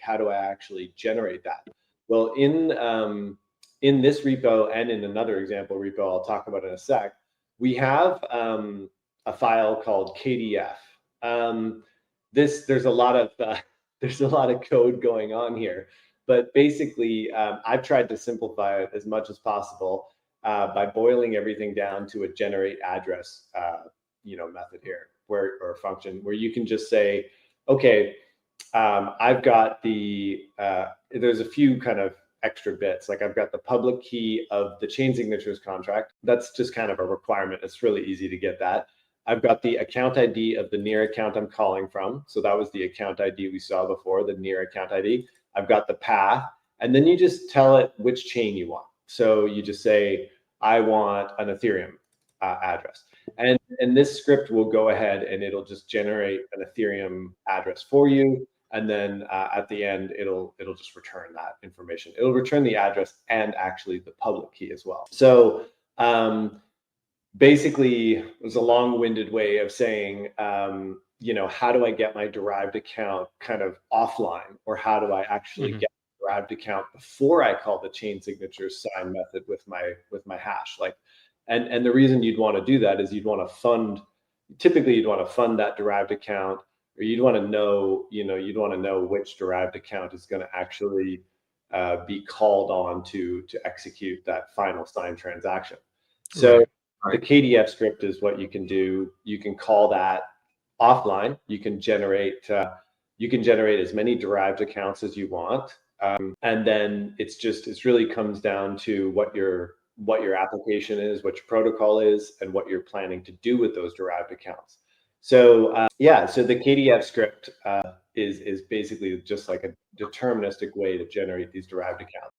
how do I actually generate that? Well, in this repo and in another example repo I'll talk about in a sec, we have a file called KDF. There's a lot of there's a lot of code going on here, but basically I've tried to simplify it as much as possible by boiling everything down to a generate address method here, or function where you can just say, okay, I've got there's a few kind of extra bits. Like I've got the public key of the chain signatures contract. That's just kind of a requirement. It's really easy to get that. I've got the account ID of the near account I'm calling from. So that was the account ID we saw before, the near account ID. I've got the path, and then you just tell it which chain you want. So you just say, I want an Ethereum address. And this script will go ahead and it'll just generate an Ethereum address for you. And then at the end, it'll just return that information. It'll return the address and actually the public key as well. So basically, it was a long-winded way of saying, how do I get my Derived account kind of offline, or how do I actually get the Derived account before I call the chain signature sign method with my hash? And the reason you'd want to do that is you'd want to fund that Derived account, or you'd want to know which Derived account is going to actually be called on to execute that final sign transaction. So the KDF script is what you can do. You can call that offline. You can generate as many Derived accounts as you want, and then it really comes down to what your application is, what your protocol is, and what you're planning to do with those Derived accounts. So so the KDF script is basically just like a deterministic way to generate these Derived accounts.